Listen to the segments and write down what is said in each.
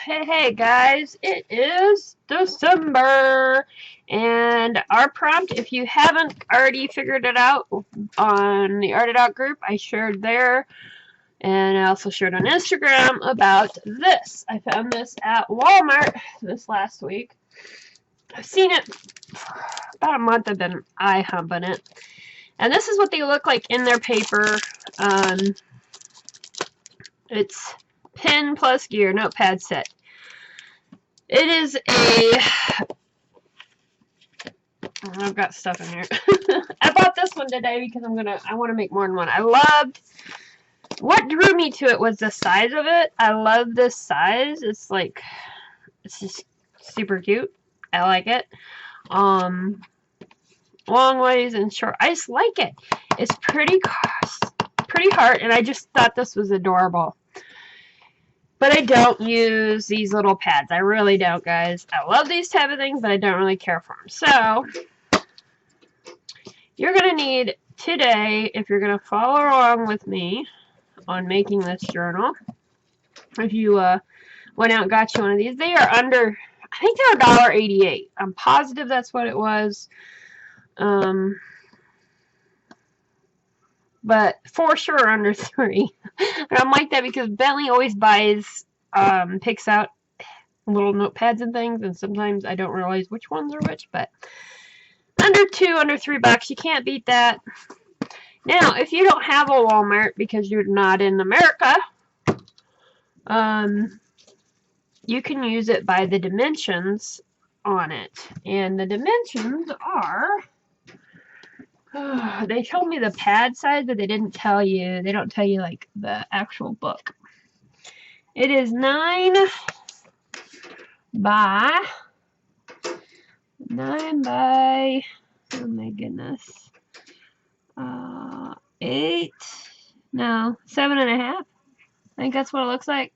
Hey guys, it is December, and our prompt, if you haven't already figured it out on the Art It Out group, I shared there, and I also shared on Instagram about this. I found this at Walmart this last week. I've seen it for about a month. I've been eye humping it, and this is what they look like in their paper. It's pen plus gear notepad set. It is I've got stuff in here. I bought this one today because I want to make more than one. What drew me to it was the size of it. I love this size. It's just super cute. I like it. Long ways and short. I just like it. It's pretty hard, and I just thought this was adorable. But I don't use these little pads. I really don't, guys. I love these type of things, but I don't really care for them. So, you're going to need today, if you're going to follow along with me on making this journal, if you went out and got you one of these, they are under, I think they're $1.88. I'm positive that's what it was. But for sure under $3. And I'm like that because Bentley always picks out little notepads and things, and sometimes I don't realize which ones are which, but under $3, you can't beat that. Now, if you don't have a Walmart because you're not in America, you can use it by the dimensions on it. And the dimensions are, they told me the pad size, but they don't tell you like the actual book. It is 9 by, oh my goodness, 8, no, 7.5. I think that's what it looks like.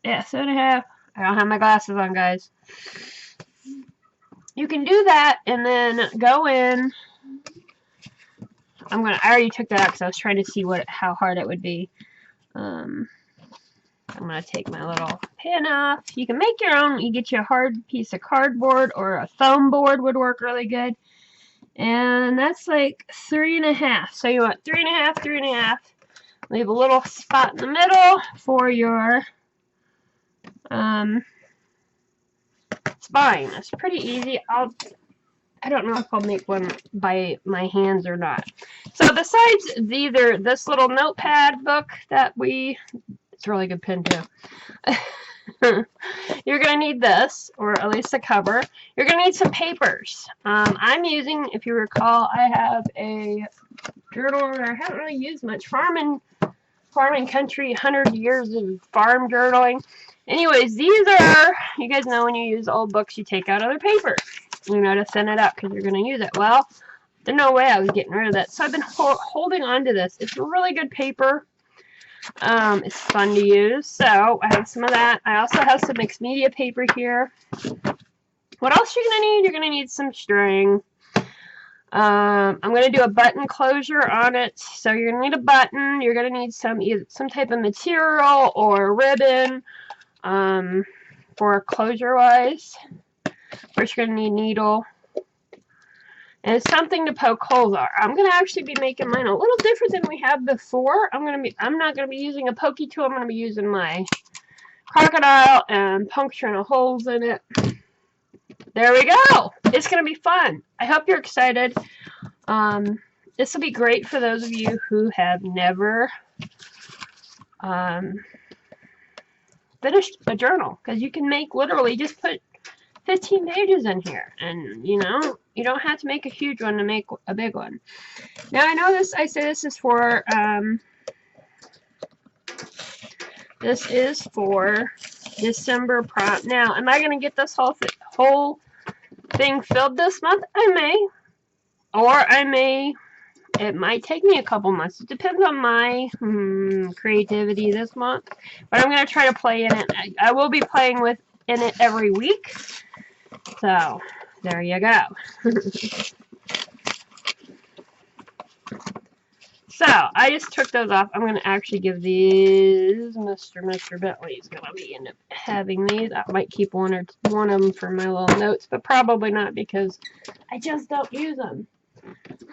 Yeah, 7.5. I don't have my glasses on, guys. You can do that and then go in. I already took that out because I was trying to see how hard it would be. I'm going to take my little pin off. You can make your own. You get you a hard piece of cardboard, or a foam board would work really good. And that's like 3.5. So you want 3.5, 3.5. Leave a little spot in the middle for your spine. It's pretty easy. I don't know if I'll make one by my hands or not. So besides either this little notepad book it's a really good pen too. You're going to need this, or at least the cover. You're going to need some papers. I'm using, if you recall, I have a journal that I haven't really used much. Farming Country, 100 years of farm journaling. Anyways, these are, you guys know when you use old books, you take out other paper, to thin it out because you're going to use it. Well, there's no way I was getting rid of that. So I've been holding on to this. It's really good paper. It's fun to use. So I have some of that. I also have some mixed media paper here. What else you're going to need? You're going to need some string. I'm going to do a button closure on it. So you're going to need a button. You're going to need some type of material or ribbon for closure wise. First, you're going to need a needle and something to poke holes on. I'm going to actually be making mine a little different than we have before. I'm not going to be using a pokey tool. I'm going to be using my crocodile and puncturing holes in it. There we go. It's going to be fun. I hope you're excited. This will be great for those of you who have never finished a journal, because you can make literally just put 15 pages in here, and you don't have to make a huge one to make a big one. Now I know I say this is for December prompt. Now, am I going to get this whole thing filled this month? I may, or it might take me a couple months. It depends on my creativity this month, but I'm going to try to play in it. I will be playing in it every week. So, there you go. So I just took those off. I'm gonna actually give these Mr. Bentley's gonna be end up having these. I might keep one of them for my little notes, but probably not because I just don't use them.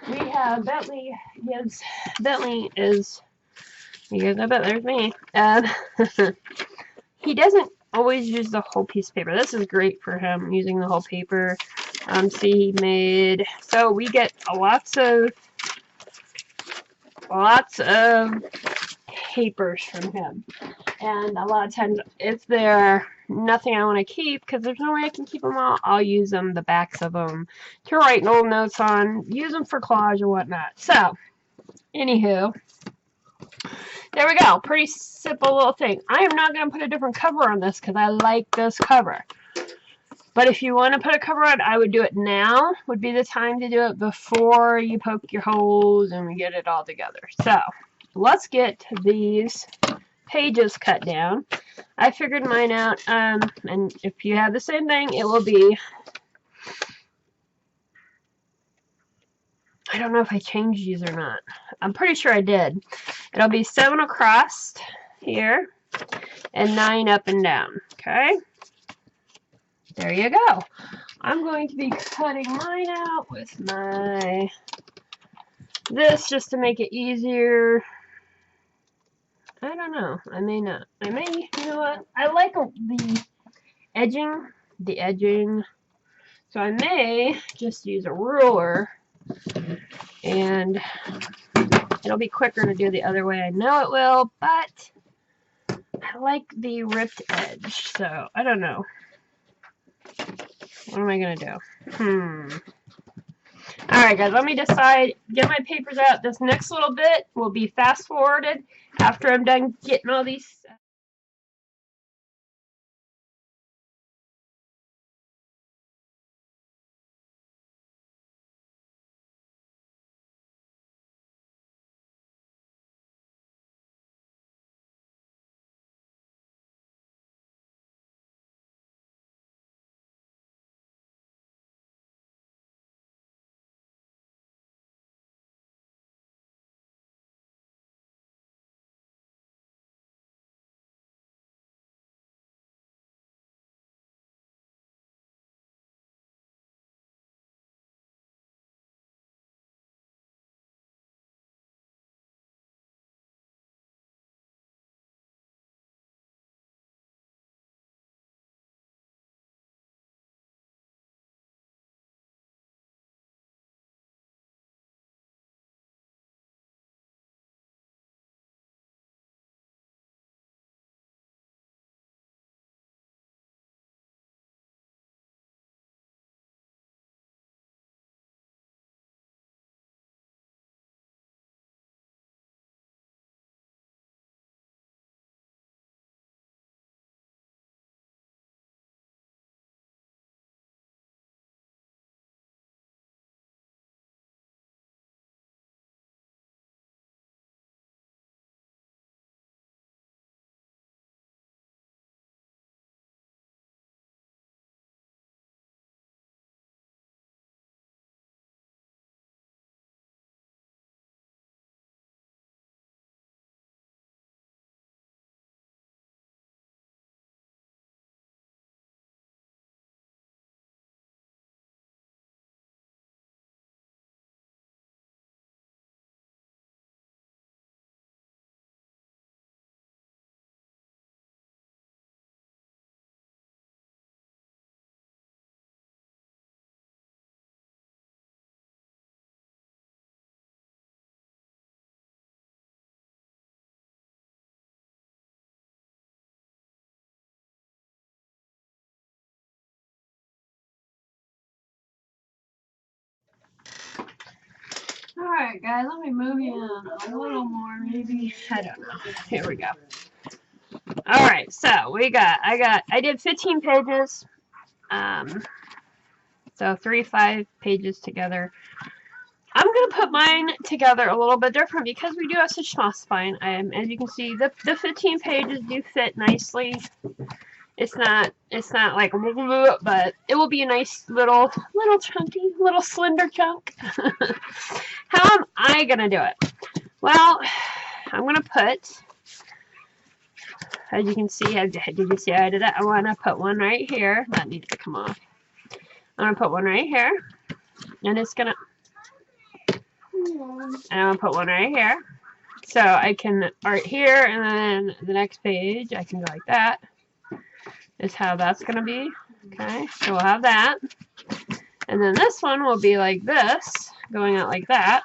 We have Bentley. Yes, Bentley is. You guys know, but there's me. He doesn't always use the whole piece of paper. This is great for him using the whole paper. See, he made. So we get lots of papers from him, and a lot of times if they're nothing I want to keep, because there's no way I can keep them all, I'll use them, the backs of them, to write little notes on, use them for collage or whatnot. So anywho, there we go. Pretty simple little thing. I am not going to put a different cover on this because I like this cover. But if you want to put a cover on, I would do it now. Would be the time to do it before you poke your holes and we get it all together. So let's get these pages cut down. I figured mine out, and if you have the same thing, it will be, I don't know if I changed these or not. I'm pretty sure I did. It'll be 7 across here and 9 up and down. Okay? There you go. I'm going to be cutting mine out with my this just to make it easier. I don't know. I may not. I may, you know what? I like the edging. So I may just use a ruler and it'll be quicker to do the other way. I know it will, but I like the ripped edge. So I don't know. What am I going to do? Alright guys, let me decide, get my papers out. This next little bit will be fast forwarded after I'm done getting all these. Alright guys, let me move you in a little more maybe. I don't know. Here we go. Alright, so I did 15 pages. So 5 pages together. I'm going to put mine together a little bit different because we do have such small spine. As you can see, the 15 pages do fit nicely. It's not like, but it will be a nice little chunky, little slender chunk. How am I going to do it? Well, I'm going to put, as you can see, did you see I did that? I want to put one right here. That needs to come off. I'm going to put one right here. And it's going to, and I'm going to put one right here. So I can art here, and then the next page, I can go like that. Is how that's going to be. Okay, so we'll have that. And then this one will be like this, going out like that.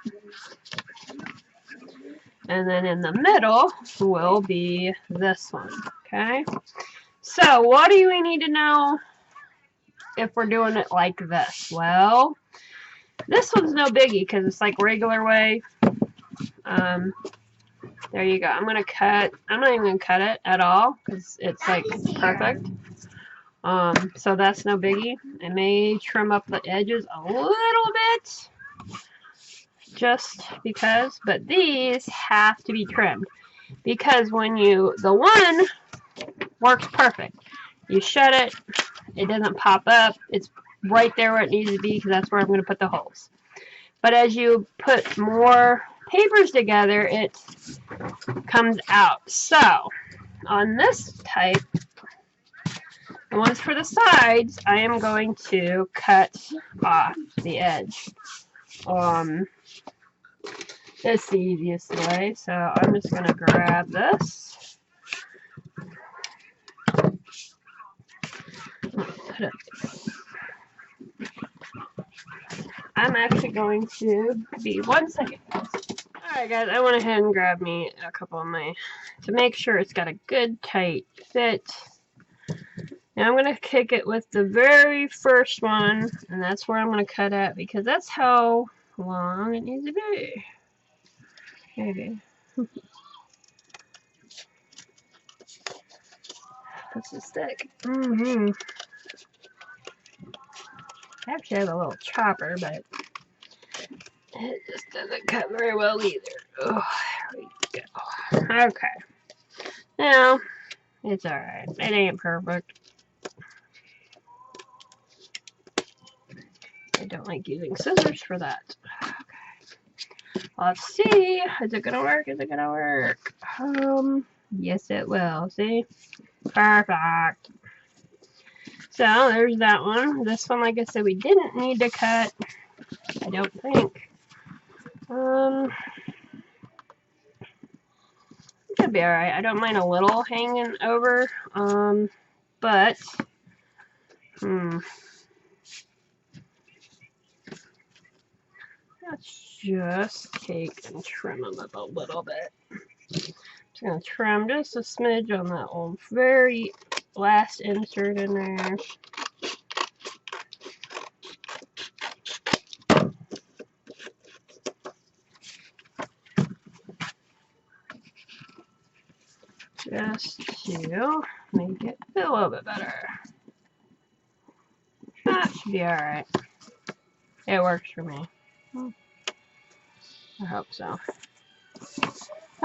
And then in the middle will be this one. Okay, so what do we need to know if we're doing it like this? Well, this one's no biggie because it's like regular way. There you go. I'm going to cut. I'm not even going to cut it at all because it's like perfect. So that's no biggie. I may trim up the edges a little bit just because, but these have to be trimmed because when the one works perfect. You shut it, it doesn't pop up. It's right there where it needs to be because that's where I'm going to put the holes. But as you put more papers together, it comes out. So on this type, the ones for the sides, I am going to cut off the edge. That's the easiest way. So I'm just going to grab this. I'm actually going to be 1 second. Alright guys, I went ahead and grabbed me a couple of to make sure it's got a good tight fit. Now I'm going to kick it with the very first one, and that's where I'm going to cut at because that's how long it needs to be. Maybe. That's a stick. I actually have a little chopper, but it just doesn't cut very well either. Oh, there we go. Okay. Now, it's alright. It ain't perfect. I don't like using scissors for that. Okay. Let's see. Is it gonna work? Is it gonna work? Yes it will. See? Perfect. So, there's that one. This one, like I said, we didn't need to cut. I don't think. It could be alright. I don't mind a little hanging over. But let's just take and trim them up a little bit. Just gonna trim just a smidge on that old very last insert in there. Just to make it feel a little bit better. That should be alright. It works for me. I hope so.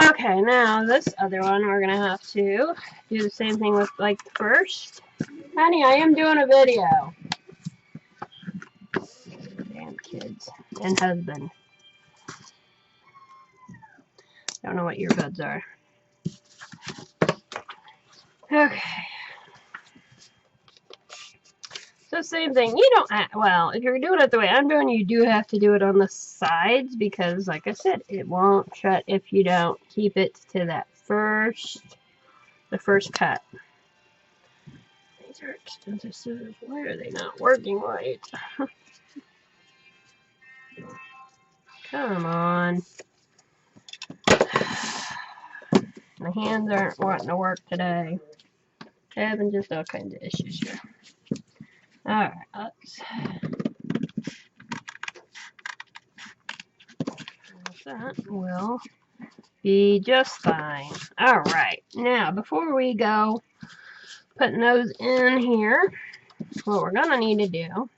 Okay, now this other one we're gonna have to do the same thing with like the first. Honey, I am doing a video. Damn kids and husband. Don't know what earbuds are. Okay. So same thing. You don't, well, if you're doing it the way I'm doing, you do have to do it on the sides because, like I said, it won't shut if you don't keep it to that the first cut. These are expensive scissors. Why are they not working right? Come on. My hands aren't wanting to work today. Having just all kinds of issues here. Alright, that will be just fine. Alright, now before we go putting those in here, what we're gonna need to do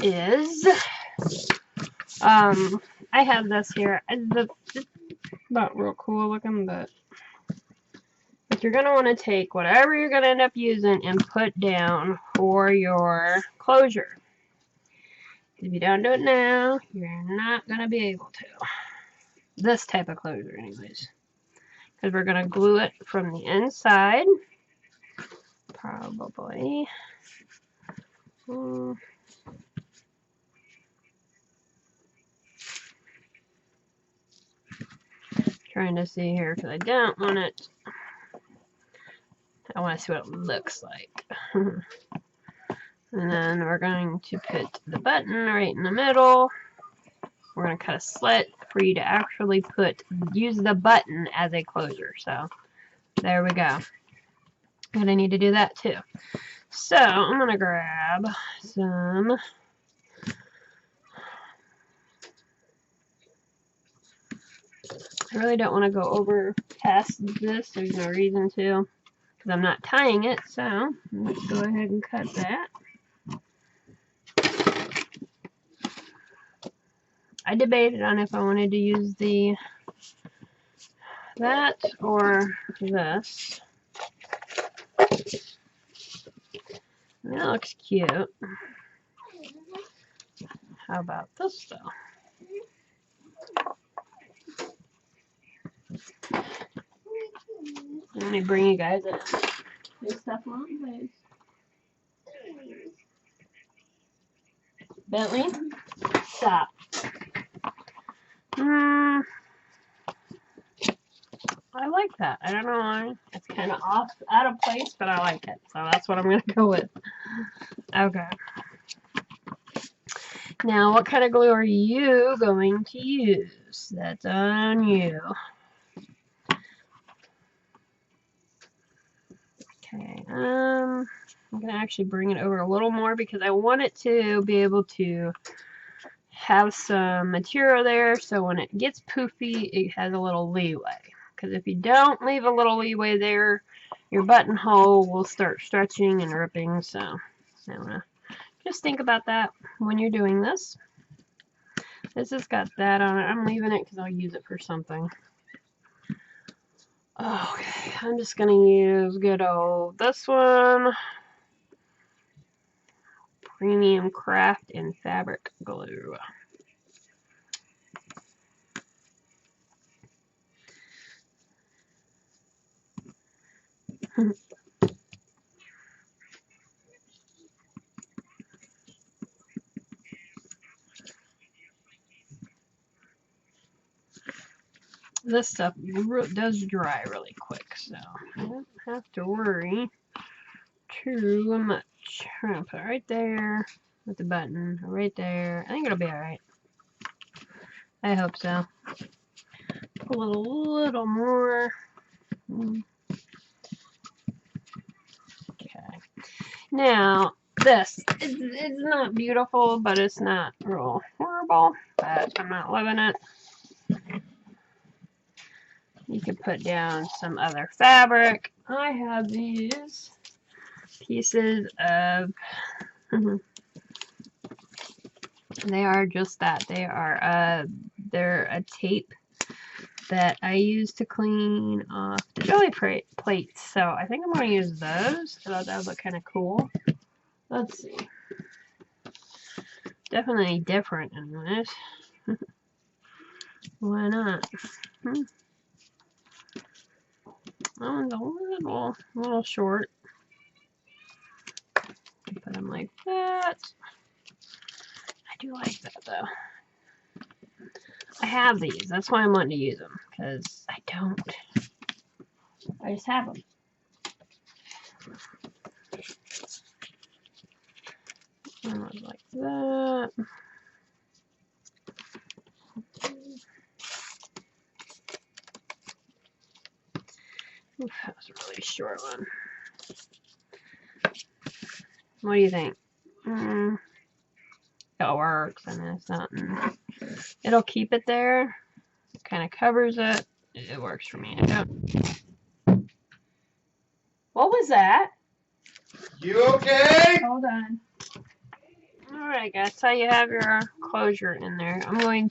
is I have this here. It's not real cool looking, but you're going to want to take whatever you're going to end up using and put down for your closure. If you don't do it now, you're not going to be able to. this type of closure anyways. Because we're going to glue it from the inside. Probably. Trying to see here because I don't want it. I want to see what it looks like. And then we're going to put the button right in the middle. We're going to cut a slit for you to actually use the button as a closure. So there we go. And I need to do that too. So I'm going to grab some I really don't want to go over past this. There's no reason to because I'm not tying it. So let's go ahead and cut that. I debated on if I wanted to use that or this. That looks cute. How about this though? Let me bring you guys in. There's stuff on place. Bentley, stop. I like that. I don't know why. It's kind of out of place, but I like it. So that's what I'm going to go with. Okay. Now, what kind of glue are you going to use? That's on you. Okay. I'm going to actually bring it over a little more because I want it to be able to have some material there so when it gets poofy, it has a little leeway. Because if you don't leave a little leeway there, your buttonhole will start stretching and ripping. So I want to just think about that when you're doing this. This has got that on it. I'm leaving it because I'll use it for something. Okay, I'm just going to use good old this one. Premium Craft and Fabric Glue. This stuff does dry really quick, so I don't have to worry too much. I'm going to put it right there with the button, right there. I think it'll be alright. I hope so. Pull it a little more. Okay. Now, this it's not beautiful, but it's not real horrible. But I'm not loving it. You could put down some other fabric. I have these pieces of. They are just that. They're a tape that I use to clean off the jelly plates. So I think I'm going to use those. I thought that would look kind of cool. Let's see. Definitely different in this. Why not? That one's a little short. Put them like that. I do like that though. I have these. That's why I'm wanting to use them. Because I don't. I just have them. Like that. Oof, that was a really short one. What do you think? It works. I mean, it's nothing. It'll keep it there. It kind of covers it. It works for me. I don't. What was that? You okay? Hold on. Alright guys, so you have your closure in there. I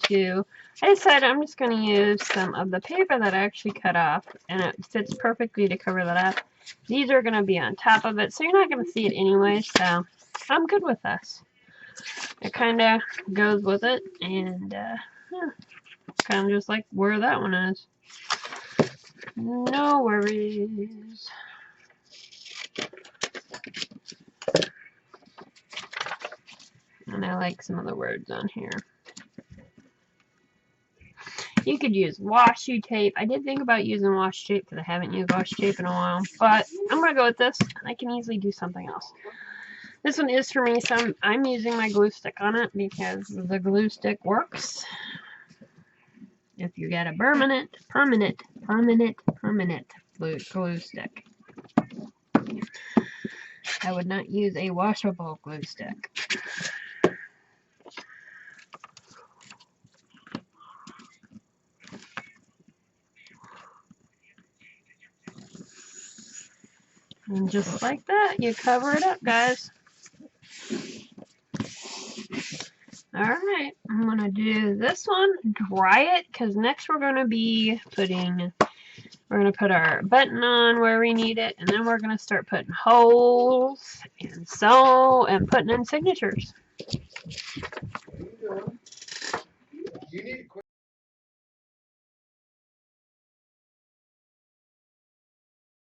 decided I'm just going to use some of the paper that I actually cut off, and it fits perfectly to cover that up. These are going to be on top of it, so you're not going to see it anyway, so I'm good with this. It kind of goes with it, and kind of just like where that one is. No worries. And I like some of the words on here. You could use washi tape. I did think about using washi tape because I haven't used washi tape in a while. But I'm going to go with this. I can easily do something else. This one is for me, so I'm using my glue stick on it because the glue stick works. If you get a permanent glue stick. I would not use a washable glue stick. And just like that, you cover it up, guys. Alright, I'm going to do this one, dry it, because next we're going to be put our button on where we need it, and then we're going to start putting holes and putting in signatures.